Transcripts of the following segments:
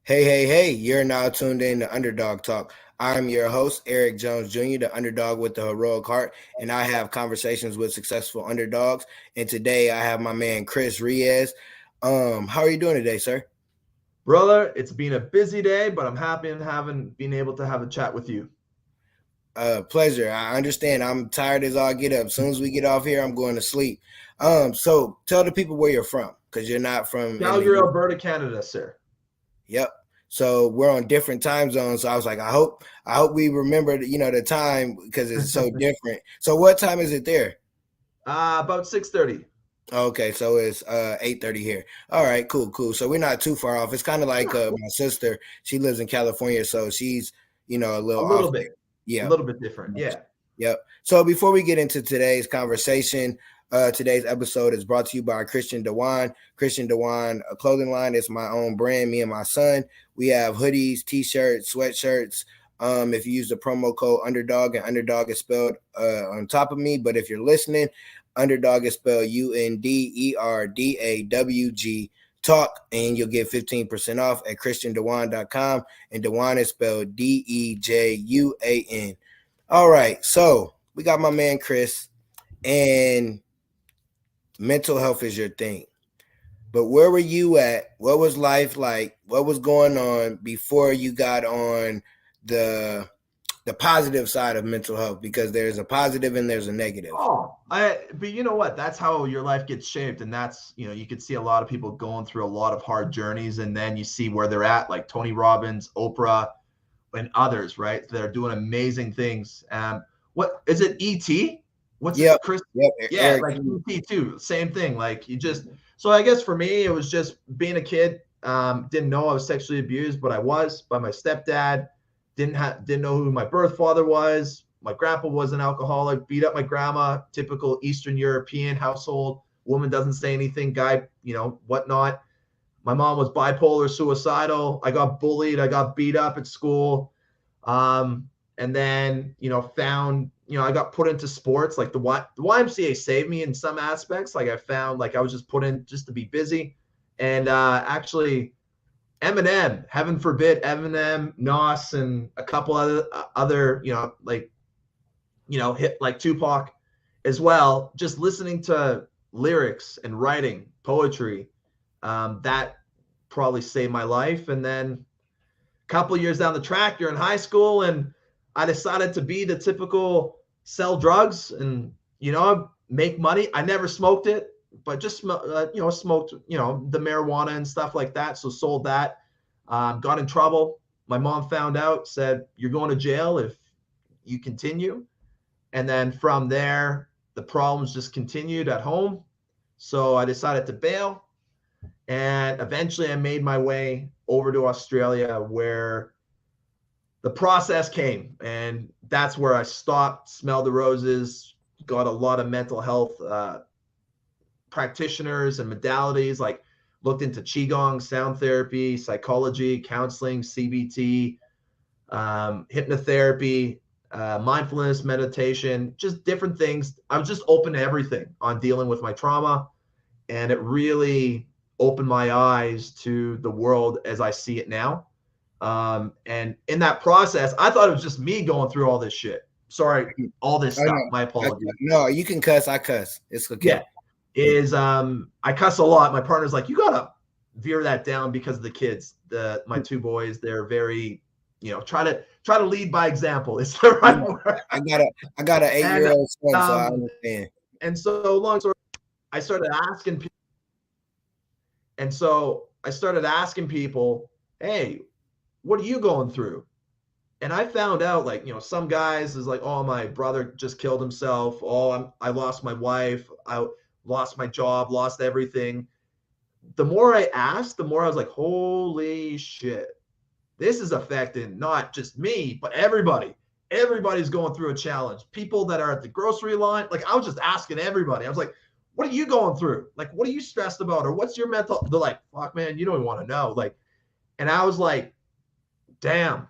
Hey, hey, hey, you're now tuned in to Underdog Talk. I'm your host, Eric Jones Jr., the underdog with the heroic heart, and I have conversations with successful underdogs. And today I have my man, Krisz Riez. How are you doing today, sir? Brother, it's been a busy day, but I'm happy and having been able to have a chat with you. Pleasure. I understand. I'm tired as all get up. As soon as we get off here, I'm going to sleep. So tell the people where you're from, because you're not from in the Calgary, U. Alberta, Canada, sir. Yep. So we're on different time zones. So I was like, I hope we remember, the time because it's so different. So what time is it there? About 6:30. Okay, so it's 8:30 here. All right, cool, cool. So we're not too far off. It's kind of like my sister. She lives in California, so she's a A little off little there. bit, a Yeah. little bit different. Yeah. Yep. So before we get into today's conversation, today's episode is brought to you by Krisztian Dewan. Krisztian Dewan, a clothing line. It's my own brand. Me and my son. We have hoodies, t-shirts, sweatshirts. If you use the promo code Underdog, and Underdog is spelled on top of me, but if you're listening, Underdog is spelled UNDERDAWG. Talk, and you'll get 15% off at christiandewan.com, and Dewan is spelled DEJUAN. All right, so we got my man Chris, and mental health is your thing. But where were you at? What was life like? What was going on before you got on the the positive side of mental health? Because there's a positive and there's a negative. But you know what? That's how your life gets shaped. And that's, you could see a lot of people going through a lot of hard journeys. And then you see where they're at, like Tony Robbins, Oprah, and others, right? They're doing amazing things. What is it? ET? What's it? Yep, Chris? yep, Yeah, Eric. like ET too. Same thing. Like so I guess for me, it was just being a kid. Didn't know I was sexually abused, but I was by my stepdad. Didn't know who my birth father was. My grandpa was an alcoholic, beat up my grandma, typical Eastern European household. Woman doesn't say anything, guy, whatnot. My mom was bipolar, suicidal. I got bullied. I got beat up at school. And then, I got put into sports. Like the YMCA saved me in some aspects. Like I found like I was just put in just to be busy. And actually, Eminem, heaven forbid, Eminem, Nas, and a couple other, hit like Tupac as well. Just listening to lyrics and writing poetry, that probably saved my life. And then a couple years down the track, you're in high school, and I decided to be the typical sell drugs and make money. I never smoked it, but just smoked the marijuana and stuff like that. So sold that. Got in trouble. My mom found out, said you're going to jail if you continue. And then from there, the problems just continued at home. So I decided to bail. And eventually I made my way over to Australia where the process came. And that's where I stopped, smelled the roses, got a lot of mental health practitioners and modalities, like looked into Qigong, sound therapy, psychology, counseling, CBT, hypnotherapy, mindfulness, meditation, just different things. I was just open to everything on dealing with my trauma. And it really opened my eyes to the world as I see it now. And in that process, I thought it was just me going through all this shit. Sorry, all this Oh, stuff. no, My apologies. no, you can cuss. I cuss. It's okay. Yeah. I cuss a lot. My partner's like, you gotta veer that down because of the kids. My two boys, they're very, try to lead by example. It's the right word. I got an 8-year-old son, so I Um, understand. and so long story, I started asking people, and so I started asking people, hey, what are you going through? And I found out, like, some guys is like, oh, my brother just killed himself. Oh, I lost my wife. I lost my job, lost everything. The more I asked, the more I was like, holy shit. This is affecting not just me, but everybody. Everybody's going through a challenge. People that are at the grocery line, like I was just asking everybody. I was like, what are you going through? Like, what are you stressed about? Or what's your mental? They're like, fuck, man, you don't even want to know. Like, and I was like, damn.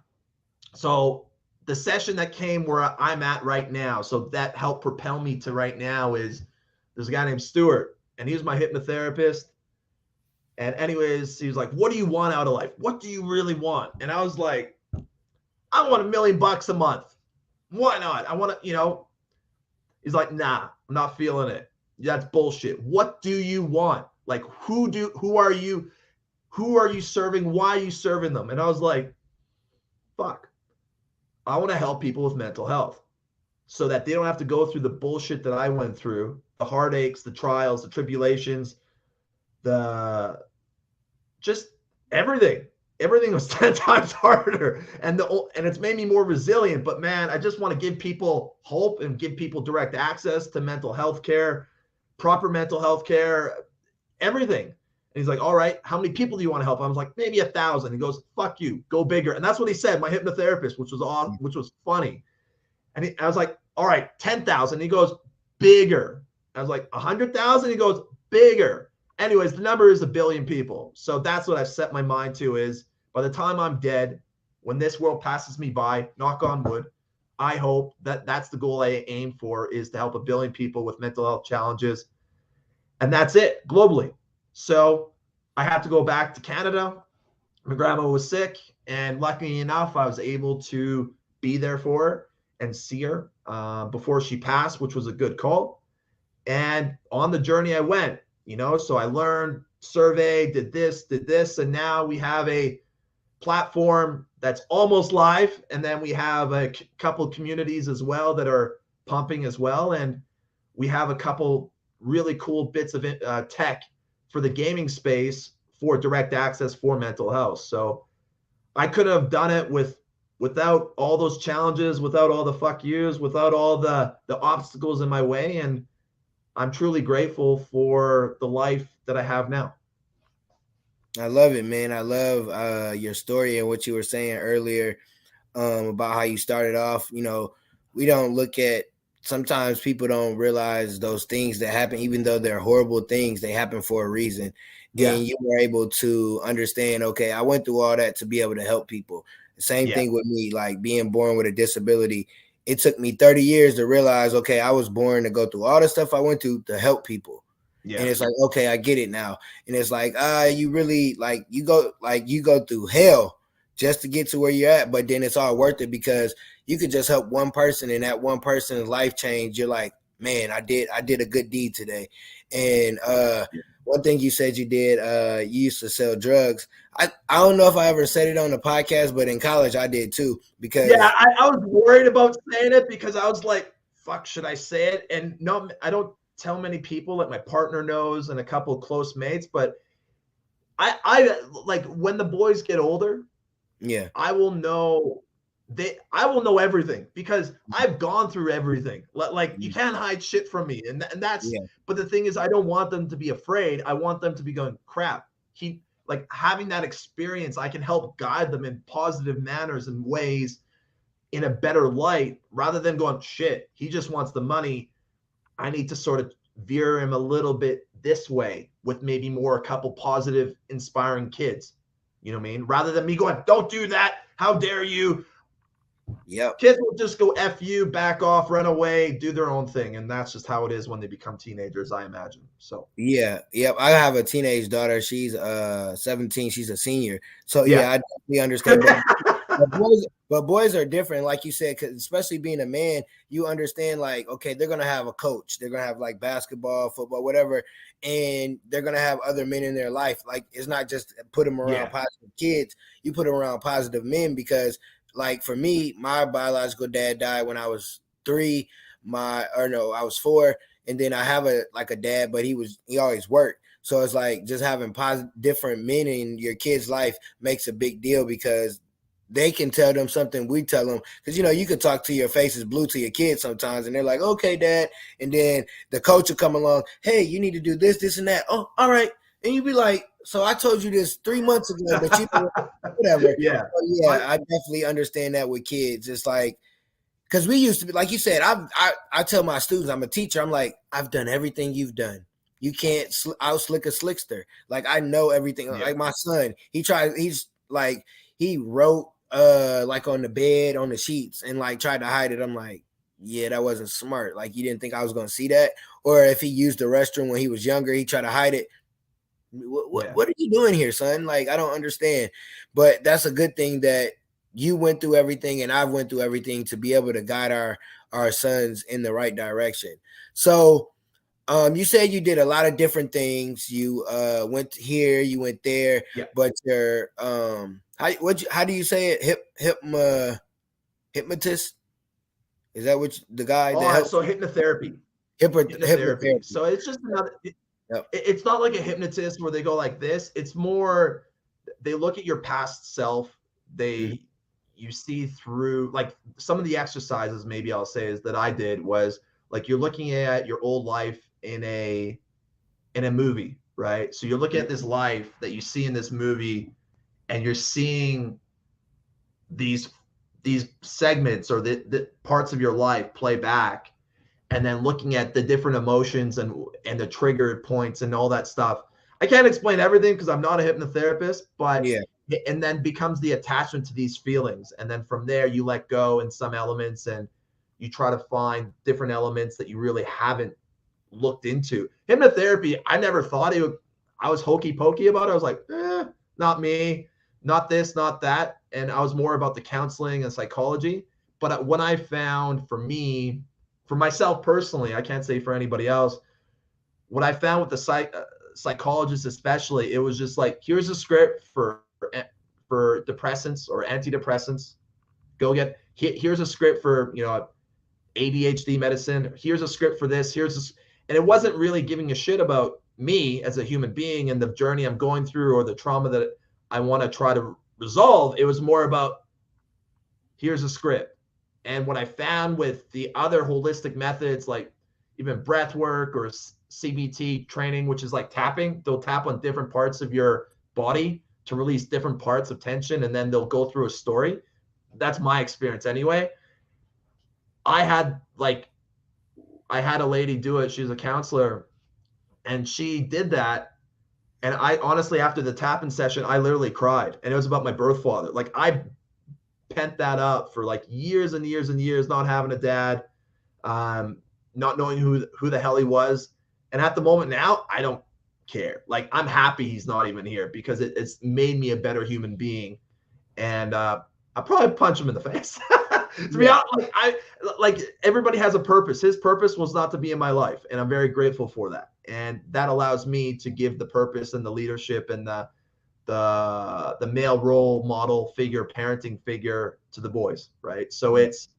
So the session that came where I'm at right now, so that helped propel me to right now is there's a guy named Stuart, and he was my hypnotherapist. And anyways, he was like, what do you want out of life? What do you really want? And I was like, I want $1 million a month. Why not? I want to, he's like, nah, I'm not feeling it. That's bullshit. What do you want? Like, who are you? Who are you serving? Why are you serving them? And I was like, fuck. I want to help people with mental health so that they don't have to go through the bullshit that I went through, the heartaches, the trials, the tribulations, the just everything. Everything was 10 times harder. And it's made me more resilient. But man, I just want to give people hope and give people direct access to mental health care, proper mental health care, everything. And he's like, all right, how many people do you want to help? I was like, maybe 1,000. He goes, fuck you, go bigger. And that's what he said, my hypnotherapist, which was awesome, which was funny. And I was like, all right, 10,000. He goes, bigger. I was like, 100,000. He goes, bigger. Anyways, the number is 1 billion people. So that's what I've set my mind to is by the time I'm dead, when this world passes me by, knock on wood, I hope that that's the goal I aim for, is to help 1 billion people with mental health challenges. And that's it globally. So I had to go back to Canada. My grandma was sick. And luckily enough, I was able to be there for her and see her before she passed, which was a good call. And on the journey I went, so I learned, surveyed, did this, and now we have a platform that's almost live. And then we have a couple communities as well that are pumping as well. And we have a couple really cool bits of tech for the gaming space for direct access for mental health. So I couldn't have done it without all those challenges, without all the fuck yous, without all the obstacles in my way. And I'm truly grateful for the life that I have now. I love it, man. I love your story and what you were saying earlier about how you started off. We don't look at, sometimes people don't realize those things that happen, even though they're horrible things, they happen for a reason. Then you were able to understand, okay, I went through all that to be able to help people. The same thing with me, like being born with a disability. It took me 30 years to realize, okay, I was born to go through all the stuff I went through to help people. Yeah. And it's like, okay, I get it now. And it's like, you really you go through hell just to get to where you're at. But then it's all worth it because you could just help one person and that one person's life change. You're like, man, I did a good deed today. And one thing you said you did, you used to sell drugs. I don't know if I ever said it on the podcast, but in college I did too. Because I was worried about saying it because I was like, fuck, should I say it? And no, I don't tell many people. Like my partner knows and a couple of close mates, but I like when the boys get older, I will know everything because I've gone through everything. Like you can't hide shit from me. And that's, but the thing is, I don't want them to be afraid. I want them to be going, crap. Like having that experience, I can help guide them in positive manners and ways in a better light rather than going, shit, he just wants the money. I need to sort of veer him a little bit this way with maybe a couple positive, inspiring kids. You know what I mean? Rather than me going, don't do that. How dare you? Yep. Kids will just go F you, back off, run away, do their own thing. And that's just how it is when they become teenagers, I imagine. So yeah. Yep. I have a teenage daughter. She's 17. She's a senior. So I definitely understand that. But boys are different, like you said, because especially being a man, you understand, like, okay, they're gonna have a coach, they're gonna have like basketball, football, whatever, and they're gonna have other men in their life. Like, it's not just put them around positive kids, you put them around positive men, because like for me, my biological dad died when I was 3, I was 4, and then I have a dad, but he always worked. So it's like just having different men in your kid's life makes a big deal, because they can tell them something we tell them, because you could talk to your face is blue to your kids sometimes, and they're like, okay, dad, and then the coach will come along, hey, you need to do this and that. Oh, all right. And you be like, so I told you this 3 months ago, but you whatever. I definitely understand that with kids. It's like, because we used to be, like you said, I tell my students, I'm a teacher, I'm like, I've done everything you've done. You can't out slick a slickster. Like, I know everything. Like my son, he wrote like on the bed, on the sheets, and like tried to hide it. I'm like, yeah, that wasn't smart. Like, you didn't think I was gonna see that? Or if he used the restroom when he was younger, he tried to hide it. Yeah. What are you doing here, son? Like, I don't understand. But that's a good thing that you went through everything and I went through everything to be able to guide our sons in the right direction. So you said you did a lot of different things. You went here, you went there, Yeah. but your how do you say it? Hypnotist? Is that what the guy that Oh, helps so you? hypnotherapy. Hypnotherapy. Hypnotherapy. So it's just another. Yep. It's not like a hypnotist where they go like this. It's more they look at your past self. Mhm. You see through like some of the exercises. Maybe I'll say is that I did was like you're looking at your old life in a movie, right? So you're looking at this life that you see in this movie, and you're seeing these these segments or the parts of your life play back, and then looking at the different emotions and the trigger points and all that stuff. I can't explain everything because I'm not a hypnotherapist, but Yeah. and then becomes the attachment to these feelings, and then from there you let go in some elements and you try to find different elements that you really haven't looked into. Hypnotherapy, I never thought it would, I was hokey pokey about it. I was like, not me, not this, not that. And I was more about the counseling and psychology. But what I found for me, for myself personally, I can't say for anybody else, what I found with the psychologists, especially, it was just like, here's a script for depressants or antidepressants. Go get, here's a script for, ADHD medicine. Here's a script for this. And it wasn't really giving a shit about me as a human being and the journey I'm going through or the trauma that I want to try to resolve. It was more about here's a script. And what I found with the other holistic methods, like even breath work or CBT training, which is like tapping, they'll tap on different parts of your body to release different parts of tension, and then they'll go through a story. That's my experience anyway. I had like I had a lady do it. She was a counselor, and she did that. And I honestly, after the tapping session, I literally cried, and it was about my birth father. Like I pent that up for like years and years and years, not having a dad, not knowing who the hell he was. And at the moment now, I don't care. Like I'm happy he's not even here because it's made me a better human being. And I probably punch him in the face. To be Yeah. honest, like everybody has a purpose. His purpose was not to be in my life, and I'm very grateful for that. And that allows me to give the purpose and the leadership and the male role model figure, parenting figure to the boys, right? So it's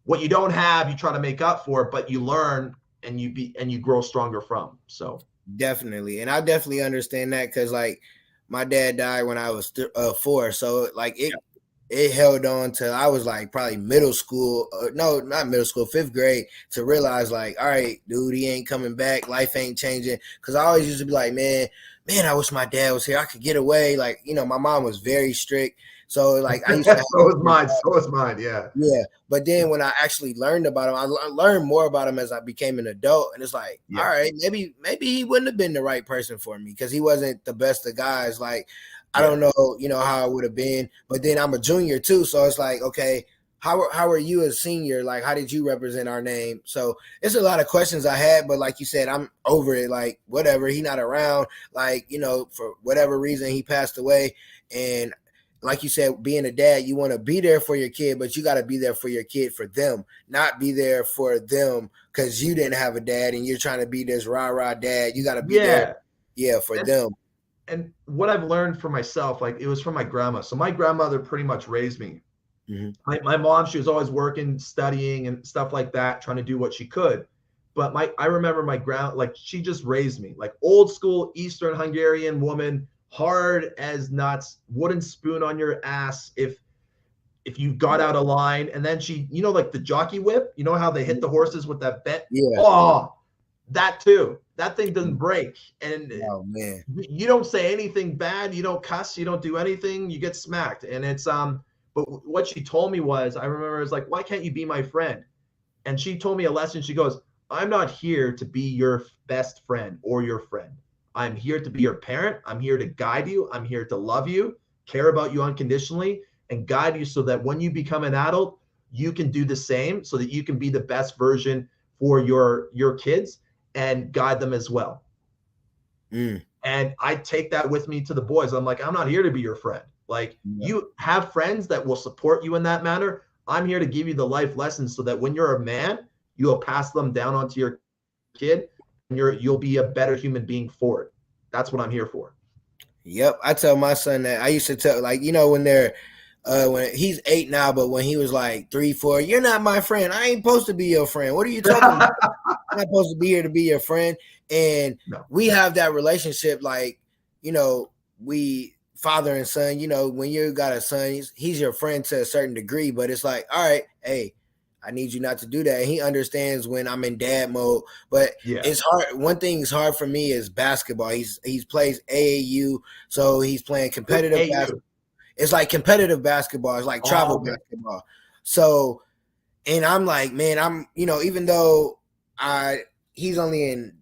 what you don't have, you try to make up for, but you learn and you grow stronger from. So Definitely. And I definitely understand that because like my dad died when I was 4. So like it held on till I was like probably middle school. No, not middle school, 5th grade to realize like, all right, dude, he ain't coming back. Life ain't changing. Cause I always used to be like, man, I wish my dad was here. I could get away. Like, my mom was very strict. So like I used to have so is mine. So is mine. Yeah. yeah, but then when I actually learned about him, I learned more about him as I became an adult, and it's like, all Yeah. right, maybe he wouldn't have been the right person for me because he wasn't the best of guys. Like, I Yeah. don't know, how it would have been. But then I'm a junior too, so it's like, okay, how are you as senior? Like, how did you represent our name? So it's a lot of questions I had, but like you said, I'm over it. Like, whatever, he not around. Like, for whatever reason, he passed away, and like you said, being a dad, you want to be there for your kid, but you got to be there for your kid for them, not be there for them because you didn't have a dad and you're trying to be this rah-rah dad. You got to be there, for And, them. and what I've learned for myself, like it was from my grandma. So my grandmother pretty much raised me. Mm-hmm. My mom, she was always working, studying and stuff like that, trying to do what she could. But I remember my like she just raised me like old school Eastern Hungarian woman, hard as nuts, wooden spoon on your ass if you got out of line. And then she, like the jockey whip, how they hit the horses with that bent. Yeah. Oh, that too. That thing doesn't break. And Oh man. you don't say anything bad, you don't cuss, you don't do anything, you get smacked. And it's but what she told me was, I remember it was like, why can't you be my friend? And she told me a lesson. She goes, I'm not here to be your best friend or your friend. I'm here to be your parent. I'm here to guide you. I'm here to love you, care about you unconditionally, and guide you so that when you become an adult, you can do the same so that you can be the best version for your kids and guide them as well. And I take that with me to the boys. I'm like, I'm not here to be your friend. Like, you have friends that will support you in that manner. I'm here to give you the life lessons so that when you're a man, you'll pass them down onto your kid, and you'll be a better human being for it. That's what I'm here for. Yep, I tell my son that. I used to tell, like, when they're when he's 8 now, but when he was like 3, 4, you're not my friend. I ain't supposed to be your friend. What are you talking about? I'm not supposed to be here to be your friend. And we have that relationship, like, we father and son. When you got a son, he's your friend to a certain degree, but it's like, all right, hey, I need you not to do that. And he understands when I'm in dad mode, but it's hard. One thing is hard for me is basketball. He's plays AAU, so he's playing competitive basketball. It's like competitive basketball. It's like travel basketball. So, and I'm like, man, even though he's only in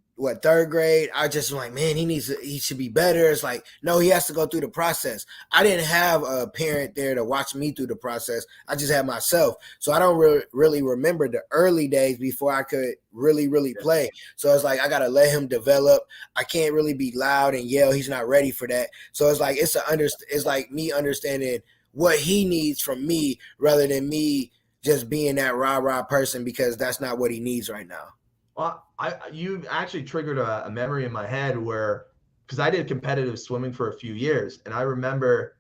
third grade, I just like, man, he should be better. It's like, no, he has to go through the process. I didn't have a parent there to watch me through the process. I just had myself. So I don't really remember the early days before I could really play. So it's like, I got to let him develop. I can't really be loud and yell. He's not ready for that. So it's like, it's like me understanding what he needs from me rather than me just being that rah-rah person, because that's not what he needs right now. Well, you actually triggered a memory in my head where, because I did competitive swimming for a few years, and I remember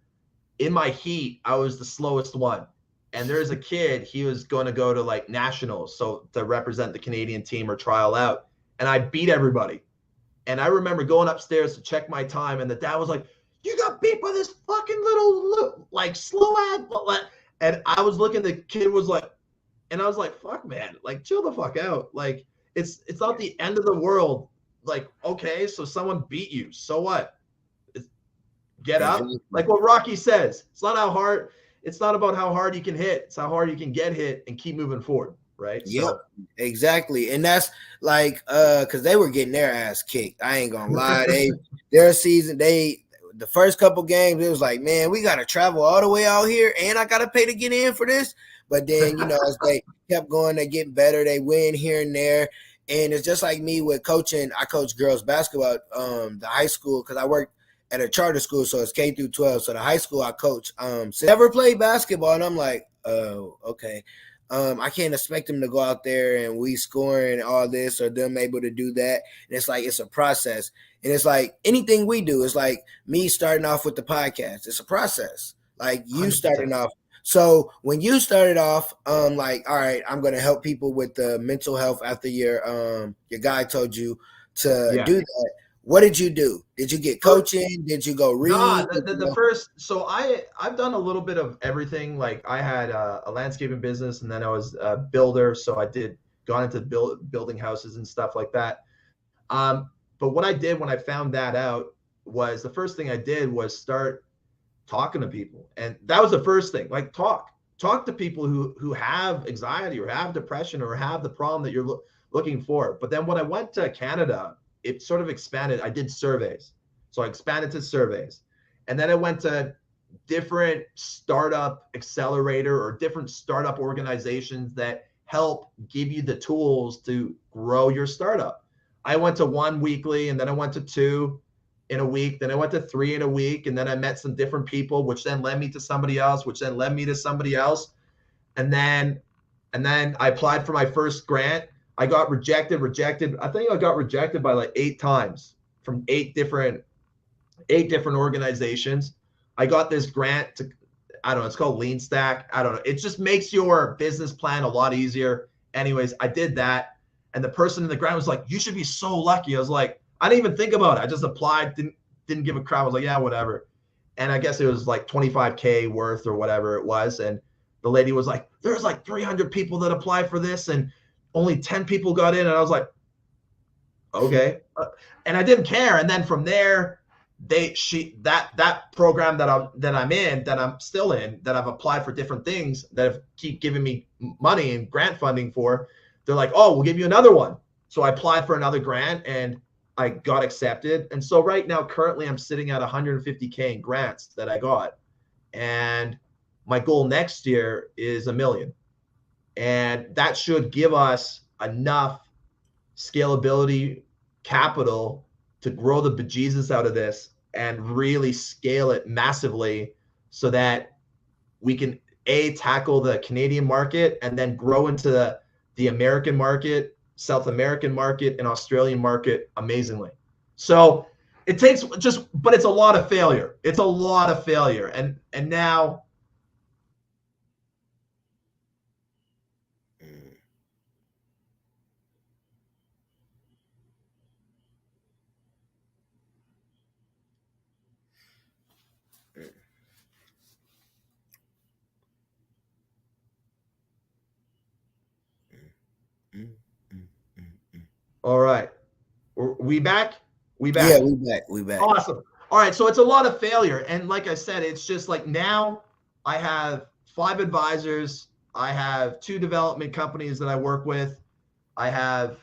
in my heat, I was the slowest one. And there's a kid, he was going to go to like nationals, so to represent the Canadian team or trial out, and I beat everybody. And I remember going upstairs to check my time, and the dad was like, "You got beat by this fucking little like slow ass." And I was looking, the kid was like, and I was like, "Fuck, man, like chill the fuck out." Like, it's not the end of the world. Like, okay, so someone beat you. So what? Get up. Like what Rocky says, it's not about how hard you can hit. It's how hard you can get hit and keep moving forward. Right? Yep, so, exactly. And that's like, because they were getting their ass kicked. I ain't gonna lie. Their season, the first couple games, it was like, man, we gotta travel all the way out here and I gotta pay to get in for this. But then, as they kept going, they get better, they win here and there. And it's just like me with coaching. I coach girls basketball, the high school, because I work at a charter school, so it's K through 12. So the high school I coach, so never played basketball, and I'm like, oh, okay. I can't expect them to go out there and we score and all this, or them able to do that. And it's like, it's a process. And it's like anything we do, it's like me starting off with the podcast. It's a process. Like you starting off. So when you started off, like, all right, I'm going to help people with the mental health after your guy told you to do that. What did you do? Did you get coaching? Did you go read? No, the first, so I've done a little bit of everything. Like I had a landscaping business, and then I was a builder. So I gone into building houses and stuff like that. But what I did when I found that out was, the first thing I did was start talking to people. And that was the first thing, like talk to people who have anxiety or have depression or have the problem that you're looking for. But then when I went to Canada, it sort of expanded. I did surveys. So I expanded to surveys. And then I went to different startup accelerator or different startup organizations that help give you the tools to grow your startup. I went to 1 weekly, and then I went to 2 in a week. Then I went to 3 in a week. And then I met some different people, which then led me to somebody else, which then led me to somebody else. And then I applied for my first grant. I got rejected. I think I got rejected by like 8 times from 8 different organizations. I got this grant to, I don't know, it's called Lean Stack. I don't know. It just makes your business plan a lot easier. Anyways, I did that. And the person in the grant was like, "You should be so lucky." I was like, I didn't even think about it. I just applied, didn't give a crap. I was like, yeah, whatever. And I guess it was like 25K worth or whatever it was. And the lady was like, "There's like 300 people that apply for this, and only 10 people got in." And I was like, okay. And I didn't care. And then from there, that program that I'm still in, that I've applied for different things that have keep giving me money and grant funding for, they're like, "Oh, we'll give you another one." So I applied for another grant and I got accepted. And so right now, currently I'm sitting at 150K in grants that I got. And my goal next year is $1 million. And that should give us enough scalability capital to grow the bejesus out of this and really scale it massively so that we can tackle the Canadian market and then grow into the American market, South American market, and Australian market amazingly. So it takes but it's a lot of failure. It's a lot of failure. And now all right. We back? We back. Yeah, we back. We back. Awesome. All right. So it's a lot of failure. And like I said, it's just like now I have 5 advisors. I have 2 development companies that I work with. I have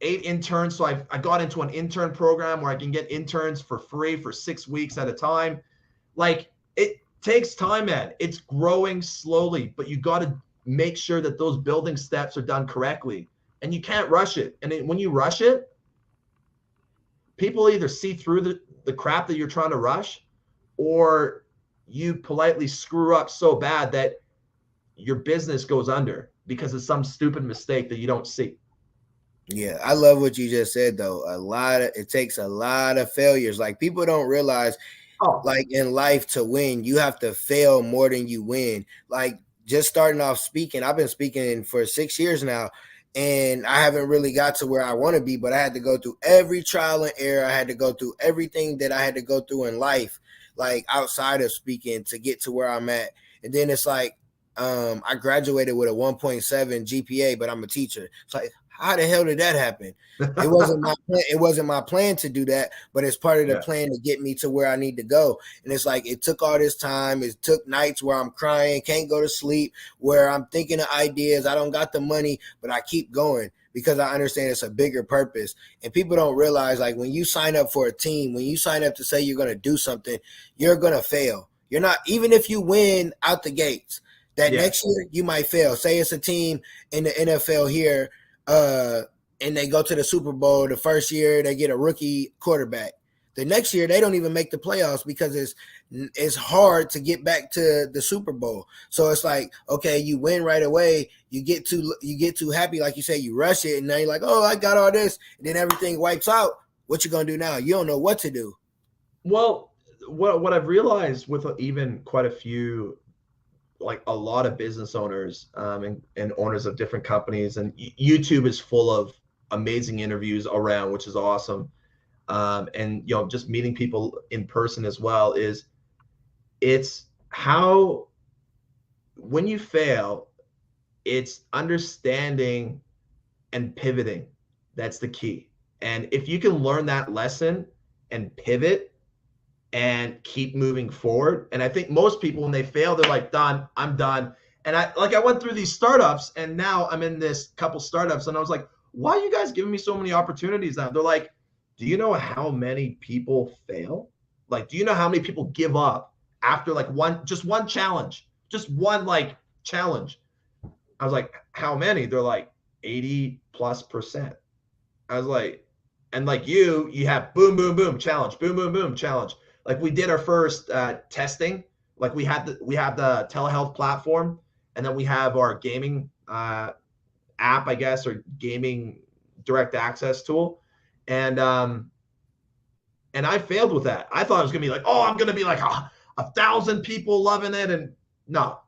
8 interns. So I got into an intern program where I can get interns for free for 6 weeks at a time. Like, it takes time, man. It's growing slowly, but you got to make sure that those building steps are done correctly. And you can't rush it. And when you rush it, people either see through the crap that you're trying to rush, or you politely screw up so bad that your business goes under because of some stupid mistake that you don't see. Yeah, I love what you just said though. It takes a lot of failures. Like, people don't realize, like, in life, to win, you have to fail more than you win. Like, just starting off speaking, I've been speaking for 6 years now, and I haven't really got to where I want to be, but I had to go through every trial and error. I had to go through everything that I had to go through in life, like outside of speaking, to get to where I'm at. And then it's like, I graduated with a 1.7 GPA, but I'm a teacher. It's like, how the hell did that happen? It wasn't my plan. It wasn't my plan to do that, but it's part of the plan to get me to where I need to go. And it's like, it took all this time. It took nights where I'm crying, can't go to sleep, where I'm thinking of ideas. I don't got the money, but I keep going because I understand it's a bigger purpose. And people don't realize, like, when you sign up for a team, when you sign up to say you're going to do something, you're going to fail. You're not, even if you win out the gates, that next year you might fail. Say it's a team in the NFL here, and they go to the Super Bowl. The first year they get a rookie quarterback. The next year they don't even make the playoffs because it's hard to get back to the Super Bowl. So it's like, okay, you win right away. You get too happy, like you say, you rush it, and now you're like, oh, I got all this, and then everything wipes out. What you gonna do now? You don't know what to do. Well, what I've realized with even quite a few, like a lot of business owners and owners of different companies, and YouTube is full of amazing interviews around, which is awesome. And, you know, just meeting people in person as well, it's how, when you fail, it's understanding and pivoting. That's the key. And if you can learn that lesson and pivot and keep moving forward. And I think most people, when they fail, they're like, done, I'm done. And I went through these startups, and now I'm in this couple startups, and I was like, why are you guys giving me so many opportunities now? They're like, do you know how many people fail? Like, do you know how many people give up after like one challenge, just one like challenge? I was like, how many? They're like 80+%. I was like, and like you have boom, boom, boom, challenge, boom, boom, boom, challenge. Like, we did our first testing. Like, we have the telehealth platform, and then we have our gaming app, I guess, or gaming direct access tool. And I failed with that. I thought it was gonna be like, oh, I'm gonna be like 1,000 people loving it, and no,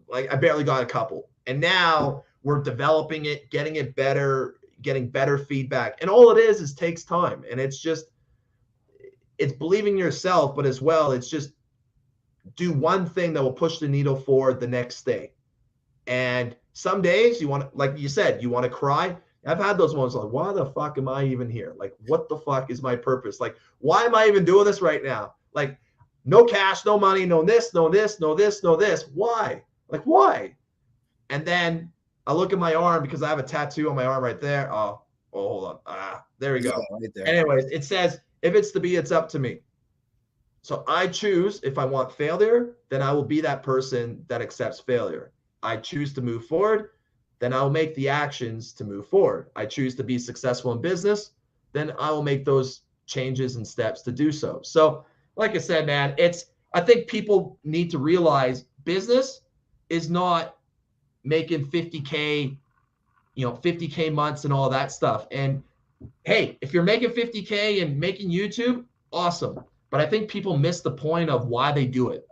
like I barely got a couple. And now we're developing it, getting it better, getting better feedback, and all it is takes time, and it's believing in yourself, but as well, it's just do one thing that will push the needle forward the next day. And some days you want to, like you said, you want to cry. I've had those moments like, why the fuck am I even here? Like, what the fuck is my purpose? Like, why am I even doing this right now? Like, no cash, no money, no this, no this, no this, no this. Why? Like, why? And then I look at my arm, because I have a tattoo on my arm right there. Oh, hold on. There we go. Yeah, right there. Anyways, it says, if it's to be, it's up to me. So I choose, if I want failure, then I will be that person that accepts failure. I choose to move forward, then I'll make the actions to move forward. I choose to be successful in business, then I will make those changes and steps to do so. So, like I said, man, I think people need to realize business is not making 50K, 50K months and all that stuff. And hey, if you're making 50K and making YouTube, awesome. But I think people miss the point of why they do it.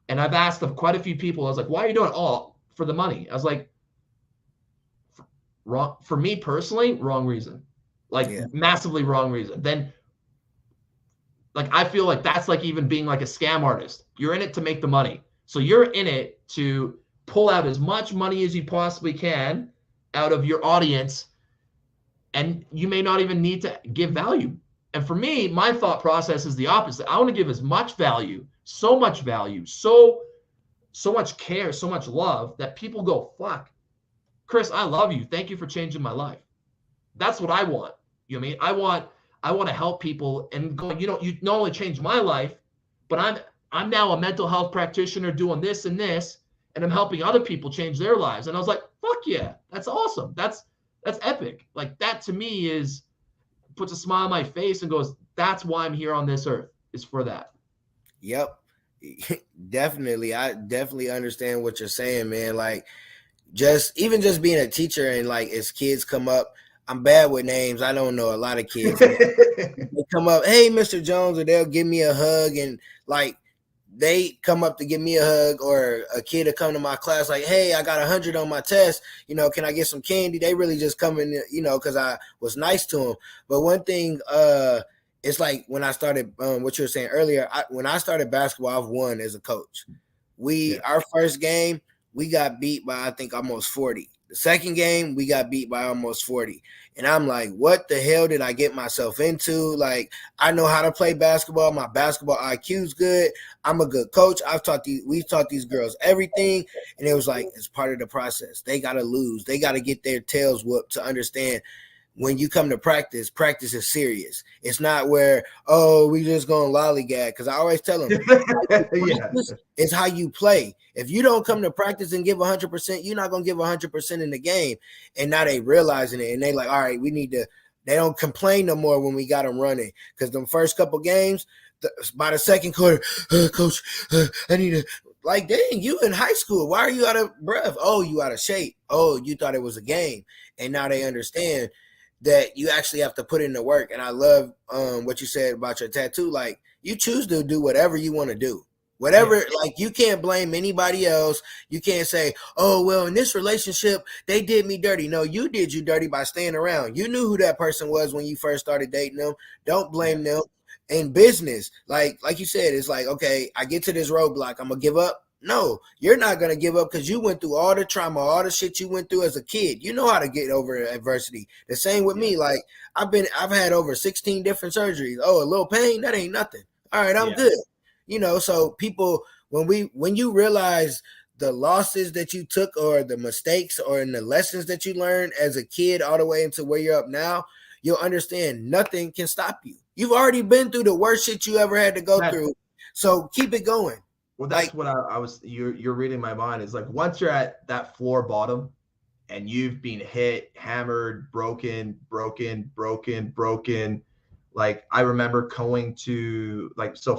And I've asked of quite a few people, I was like, why are you doing it? Oh, for the money. I was like, wrong. For me personally, wrong reason. Like massively wrong reason. Then like I feel like that's like even being like a scam artist. You're in it to make the money. So you're in it to pull out as much money as you possibly can out of your audience, and you may not even need to give value. And for me, my thought process is the opposite. I want to give as much value, so much value, so much care, so much love that people go, fuck, Chris, I love you. Thank you for changing my life. That's what I want. You know what I mean? I want to help people and go, you not only changed my life, but I'm now a mental health practitioner doing this and this, and I'm helping other people change their lives. And I was like, fuck yeah, that's awesome. That's epic. Like that to me puts a smile on my face and goes, that's why I'm here on this earth, is for that. Yep. Definitely. I definitely understand what you're saying, man. Like just being a teacher and like as kids come up, I'm bad with names. I don't know a lot of kids. They come up, hey, Mr. Jones, or they'll give me a hug, and like they come up to give me a hug, or a kid will come to my class like, hey, I got 100 on my test. Can I get some candy? They really just come in, because I was nice to them. But one thing, it's like when I started, what you were saying earlier, when I started basketball, I've won as a coach. Our first game, we got beat by, I think, almost 40. The second game, we got beat by almost 40. And I'm like, what the hell did I get myself into? Like, I know how to play basketball. My basketball IQ's good. I'm a good coach. We've taught these girls everything. And it was like, it's part of the process. They got to lose. They got to get their tails whooped to understand when you come to practice is serious. It's not where, we just going to lollygag. Because I always tell them, it's how you play. If you don't come to practice and give 100%, you're not going to give 100% in the game. And now they realizing it. And they like, all right, they don't complain no more when we got them running. Because them first couple games, by the second quarter, coach, I need to. Like, dang, you in high school. Why are you out of breath? Oh, you out of shape. Oh, you thought it was a game. And now they understand that you actually have to put in the work. And I love what you said about your tattoo. Like, you choose to do whatever you want to do. Whatever, like, you can't blame anybody else. You can't say, oh, well, in this relationship, they did me dirty. No, you did you dirty by staying around. You knew who that person was when you first started dating them. Don't blame them. In business, like you said, it's like, okay, I get to this roadblock, I'm going to give up. No, you're not going to give up because you went through all the trauma, all the shit you went through as a kid. You know how to get over adversity. The same with me. Like, I've had over 16 different surgeries. Oh, a little pain? That ain't nothing. All right, I'm good. So people, when you realize the losses that you took or the mistakes or in the lessons that you learned as a kid all the way into where you're up now, you'll understand nothing can stop you. You've already been through the worst shit you ever had to go through. So keep it going. Well, that's what I was, you're reading my mind. It's like, once you're at that floor bottom and you've been hit, hammered, broken, like I remember going to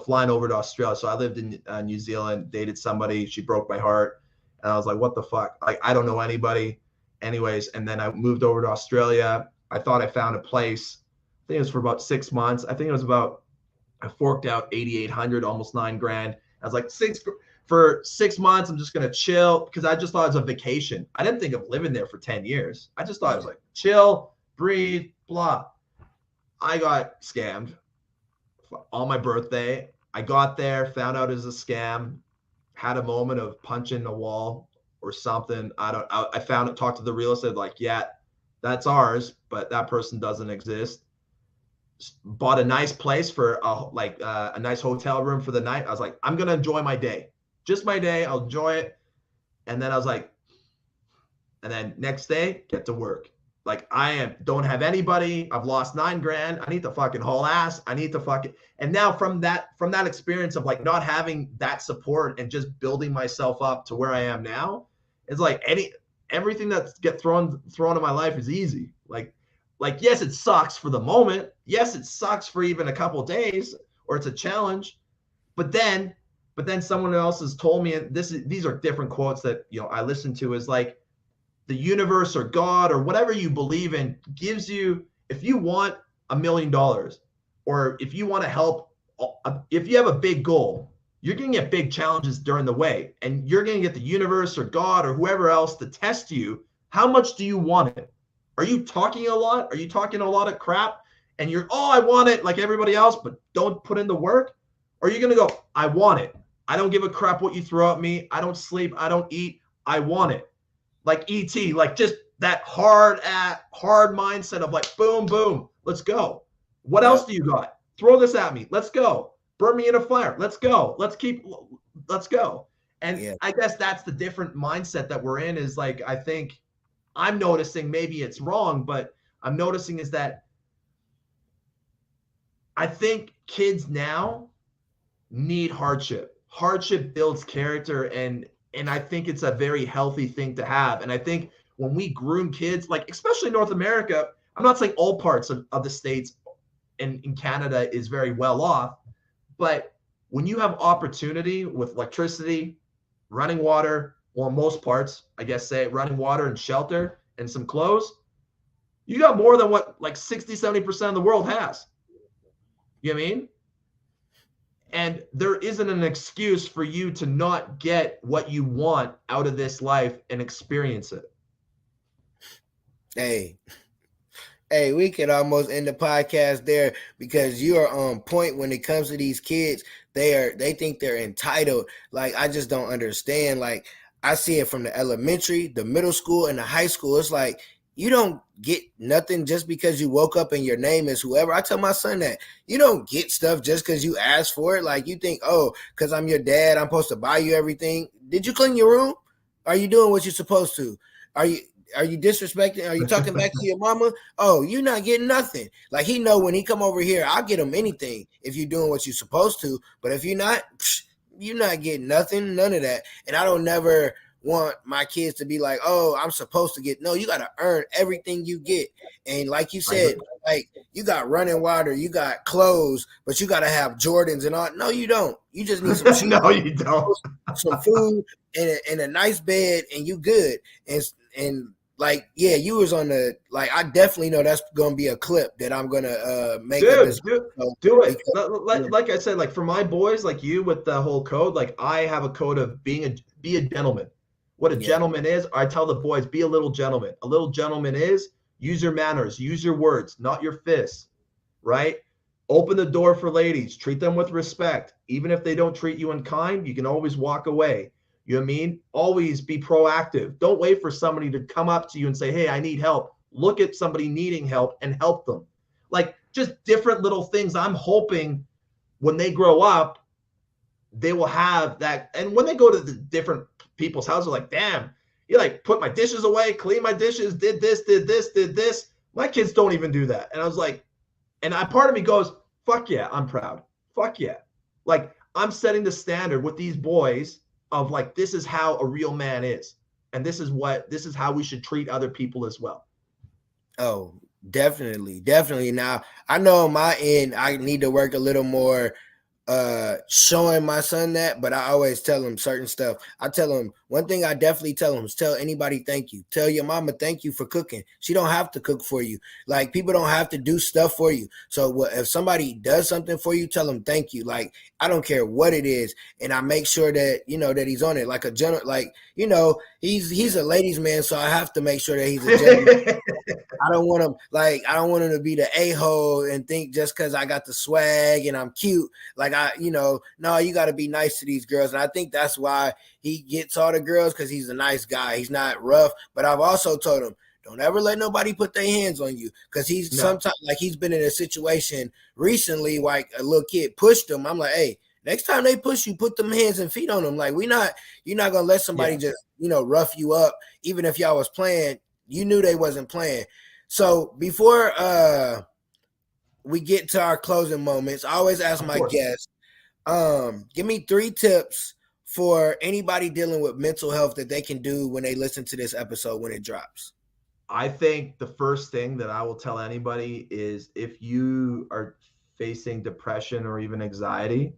flying over to Australia. So I lived in New Zealand, dated somebody, she broke my heart. And I was like, what the fuck? Like, I don't know anybody. Anyways, and then I moved over to Australia. I thought I found a place. I think it was for about 6 months. I forked out 8,800, almost $9,000. I was like, for 6 months, I'm just going to chill, because I just thought it was a vacation. I didn't think of living there for 10 years. I just thought it was like chill, breathe, blah. I got scammed on my birthday. I got there, found out it was a scam, had a moment of punching the wall or something. I found it, talked to the real estate, like, yeah, that's ours, but that person doesn't exist. Bought a nice place for a nice hotel room for the night. I was like, I'm going to enjoy my day. Just my day. I'll enjoy it. And then I was like, and then next day, get to work. Like, don't have anybody. I've lost $9,000. I need to fucking haul ass. And now from that experience of like not having that support and just building myself up to where I am now, it's like everything that's thrown in my life is easy. Like Like, yes, it sucks for the moment. Yes, it sucks for even a couple of days, or it's a challenge. But then someone else has told me, and these are different quotes that I listen to, is like, the universe or God or whatever you believe in gives you, if you want $1 million, or if you want to help, if you have a big goal, you're going to get big challenges during the way, and you're going to get the universe or God or whoever else to test you. How much do you want it? Are you talking a lot? Are you talking a lot of crap and you're, I want it like everybody else, but don't put in the work? Or are you going to go, I want it. I don't give a crap what you throw at me. I don't sleep. I don't eat. I want it. Like ET, like just that hard mindset of like, boom, boom, let's go. What else do you got? Throw this at me. Let's go. Burn me in a fire. Let's go. Let's go. And I guess that's the different mindset that we're in, is like, I think I'm noticing, maybe it's wrong, but I'm noticing is that I think kids now need hardship. Hardship builds character, and I think it's a very healthy thing to have. And I think when we groom kids, like especially North America, I'm not saying all parts of the States and in Canada is very well off, but when you have opportunity with electricity, running water, or most parts, I guess, say running water and shelter and some clothes, you got more than what like 60, 70% of the world has. You know what I mean? And there isn't an excuse for you to not get what you want out of this life and experience it. Hey, we could almost end the podcast there, because you are on point when it comes to these kids. They think they're entitled. Like, I just don't understand. Like, I see it from the elementary, the middle school, and the high school. It's like, you don't get nothing just because you woke up and your name is whoever. I tell my son that you don't get stuff just because you ask for it. Like, you think, because I'm your dad, I'm supposed to buy you everything. Did you clean your room? Are you doing what you're supposed to? Are you disrespecting? Are you talking back to your mama? Oh, you're not getting nothing. Like, he know when he come over here, I'll get him anything if you're doing what you're supposed to. But if you're not, you're not getting nothing, none of that. And I don't never want my kids to be like, I'm supposed to get. No, you got to earn everything you get. And like you said, like, you got running water, you got clothes, but you got to have Jordans and all. No, you don't. You just need some shoes. No, you don't. Some food and a nice bed, and you good. And like, yeah, you was on the, like, I definitely know that's gonna be a clip that I'm gonna make. Do it. Because, like I said, like for my boys, like you with the whole code, like I have a code of be a gentleman. What a gentleman is, I tell the boys, be a little gentleman. A little gentleman is use your manners, use your words, not your fists, right? Open the door for ladies, treat them with respect. Even if they don't treat you in kind, you can always walk away. You know what I mean? Always be proactive. Don't wait for somebody to come up to you and say, hey, I need help. Look at somebody needing help and help them. Like, just different little things. I'm hoping when they grow up, they will have that. And when they go to the different people's houses, like, damn, you like put my dishes away, clean my dishes, did this. My kids don't even do that. And I was like, and part of me goes, fuck yeah, I'm proud. Fuck yeah. Like, I'm setting the standard with these boys of like, this is how a real man is. And this is how we should treat other people as well. Oh, definitely. Now, I know on my end, I need to work a little more showing my son that, but I always tell him certain stuff. I tell him, one thing I definitely tell him is tell anybody thank you. Tell your mama thank you for cooking. She don't have to cook for you. Like, people don't have to do stuff for you. So if somebody does something for you, tell them thank you. Like, I don't care what it is, and I make sure that that he's on it. Like a general, like, he's a ladies' man, so I have to make sure that he's a gentleman. I don't want him to be the a-hole and think just because I got the swag and I'm cute, like no, you got to be nice to these girls. And I think that's why he gets all the girls, because he's a nice guy. He's not rough. But I've also told him, don't ever let nobody put their hands on you, because sometimes, like, he's been in a situation recently, like a little kid pushed him. I'm like, hey, next time they push you, put them hands and feet on them. Like, you're not going to let somebody just, rough you up. Even if y'all was playing, you knew they wasn't playing. So before we get to our closing moments, I always ask my guests, give me 3 tips for anybody dealing with mental health that they can do when they listen to this episode when it drops. I think the first thing that I will tell anybody is if you are facing depression or even anxiety,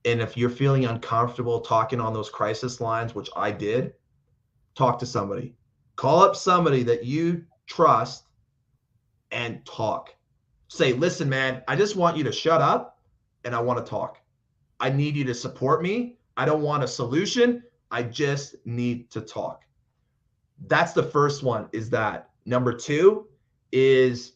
and if you're feeling uncomfortable talking on those crisis lines, which I did, talk to somebody. Call up somebody that you trust and talk. Say, listen, man, I just want you to shut up and I want to talk. I need you to support me. I don't want a solution. I just need to talk. That's the first one, is that. Number two is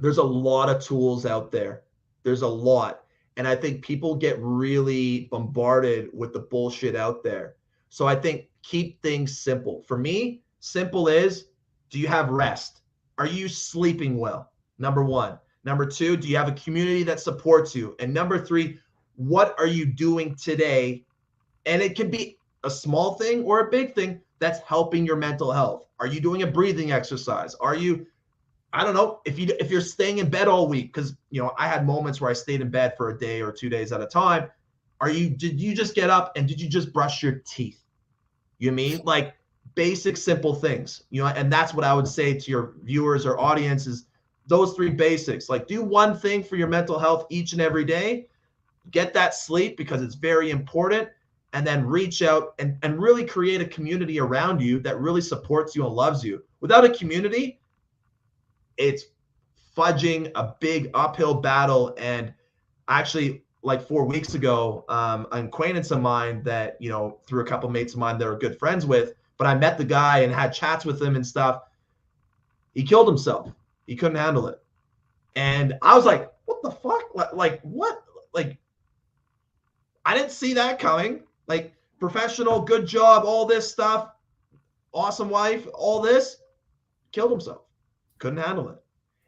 there's a lot of tools out there. There's a lot. And I think people get really bombarded with the bullshit out there. So I think keep things simple. For me, simple is, do you have rest? Are you sleeping well? Number one. Number two, do you have a community that supports you? And number three, what are you doing today? And it can be a small thing or a big thing that's helping your mental health. Are you doing a breathing exercise? Are you, I don't know, if you're staying in bed all week, because I had moments where I stayed in bed for a day or 2 days at a time. Did you just get up and did you just brush your teeth? You mean like basic, simple things, and that's what I would say to your viewers or audience is those three basics. Like, do one thing for your mental health each and every day, get that sleep because it's very important, and then reach out and really create a community around you that really supports you and loves you. Without a community, it's fudging a big uphill battle. And actually, like 4 weeks ago, an acquaintance of mine that, through a couple of mates of mine that are good friends with, but I met the guy and had chats with him and stuff. He killed himself. He couldn't handle it. And I was like, what the fuck? Like, what? Like, I didn't see that coming. Like, professional, good job, all this stuff, awesome wife, all this, killed himself. Couldn't handle it.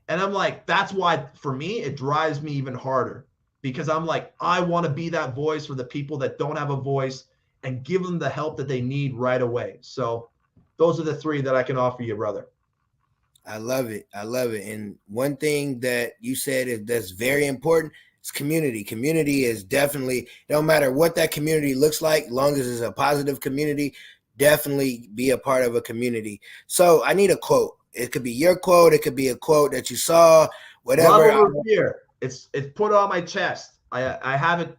And I'm like, that's why, for me, it drives me even harder, because I'm like, I want to be that voice for the people that don't have a voice and give them the help that they need right away. So those are the three that I can offer you, brother. I love it. I love it. And one thing that you said that's very important is community. Community is definitely, no matter what that community looks like, long as it's a positive community, definitely be a part of a community. So I need a quote. It could be your quote. It could be a quote that you saw, whatever. Love over fear. It's put on my chest. I have it.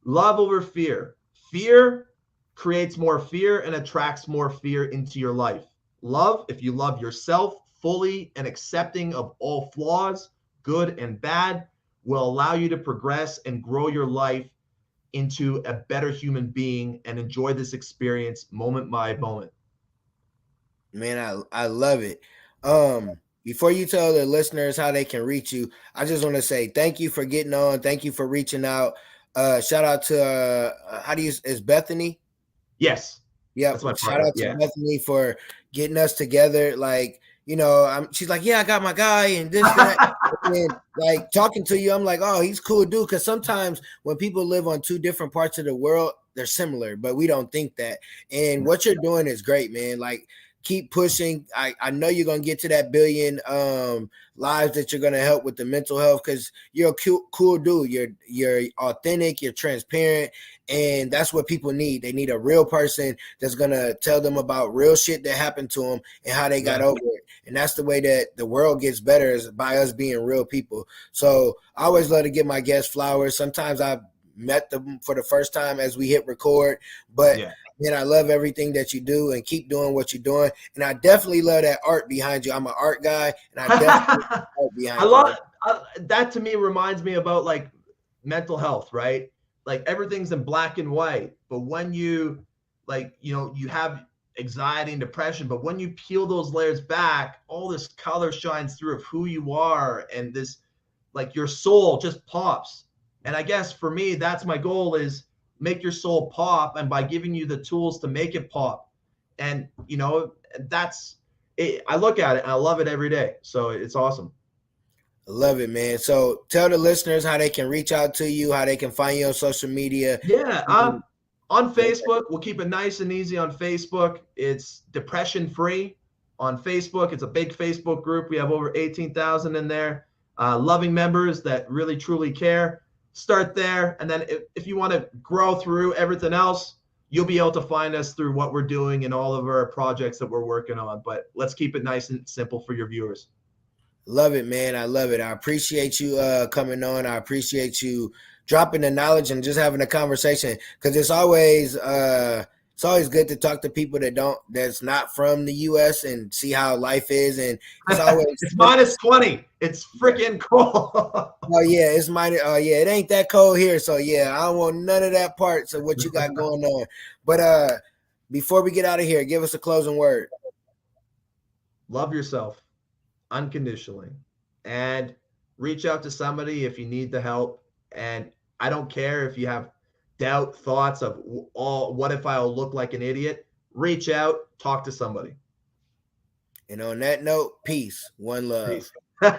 Love over fear. Fear creates more fear and attracts more fear into your life. Love, if you love yourself fully and accepting of all flaws, good and bad, will allow you to progress and grow your life into a better human being and enjoy this experience moment by moment. Man, I love it. Before you tell the listeners how they can reach you, I just want to say thank you for getting on. Thank you for reaching out. Shout out to is Bethany? Yes. Yep. Shout out to Bethany for getting us together. Like, she's like, yeah, I got my guy and this, that. And like talking to you, I'm like, oh, he's cool, dude. Because sometimes when people live on two different parts of the world, they're similar, but we don't think that. And what you're doing is great, man. Like, keep pushing. I know you're gonna get to that billion lives that you're gonna help with the mental health, because you're a cool dude. You're authentic, you're transparent, and that's what people need. They need a real person that's gonna tell them about real shit that happened to them and how they got over it. And that's the way that the world gets better, is by us being real people. So I always love to give my guests flowers. Sometimes I've met them for the first time as we hit record, but man, I love everything that you do, and keep doing what you're doing. And I definitely love that art behind you. I'm an art guy, and I definitely love art behind you. I love that. To me, reminds me about like mental health, right? Like everything's in black and white, but when you you have anxiety and depression, but when you peel those layers back, all this color shines through of who you are, and this, like, your soul just pops. And I guess for me, that's my goal, is make your soul pop, and by giving you the tools to make it pop. And that's it. I look at it and I love it every day. So it's awesome. I love it, man. So tell the listeners how they can reach out to you, how they can find you on social media. On Facebook, we'll keep it nice and easy on Facebook. It's Depression Free on Facebook. It's a big Facebook group. We have over 18,000 in there, loving members that really truly care. Start there, and then if you want to grow through everything else, you'll be able to find us through what we're doing and all of our projects that we're working on. But let's keep it nice and simple for your viewers. Love it, man. I love it. I appreciate you coming on. I appreciate you dropping the knowledge and just having a conversation, because it's always good to talk to people that's not from the US and see how life is. And it's always it's -20. It's freaking cold. Oh yeah, it's minus. Oh yeah, it ain't that cold here. So yeah, I don't want none of that parts of what you got going on. But before we get out of here, give us a closing word. Love yourself unconditionally and reach out to somebody if you need the help. And I don't care if you have doubt, thoughts of what if I'll look like an idiot. Reach out, talk to somebody. And on that note, peace, one love. Peace.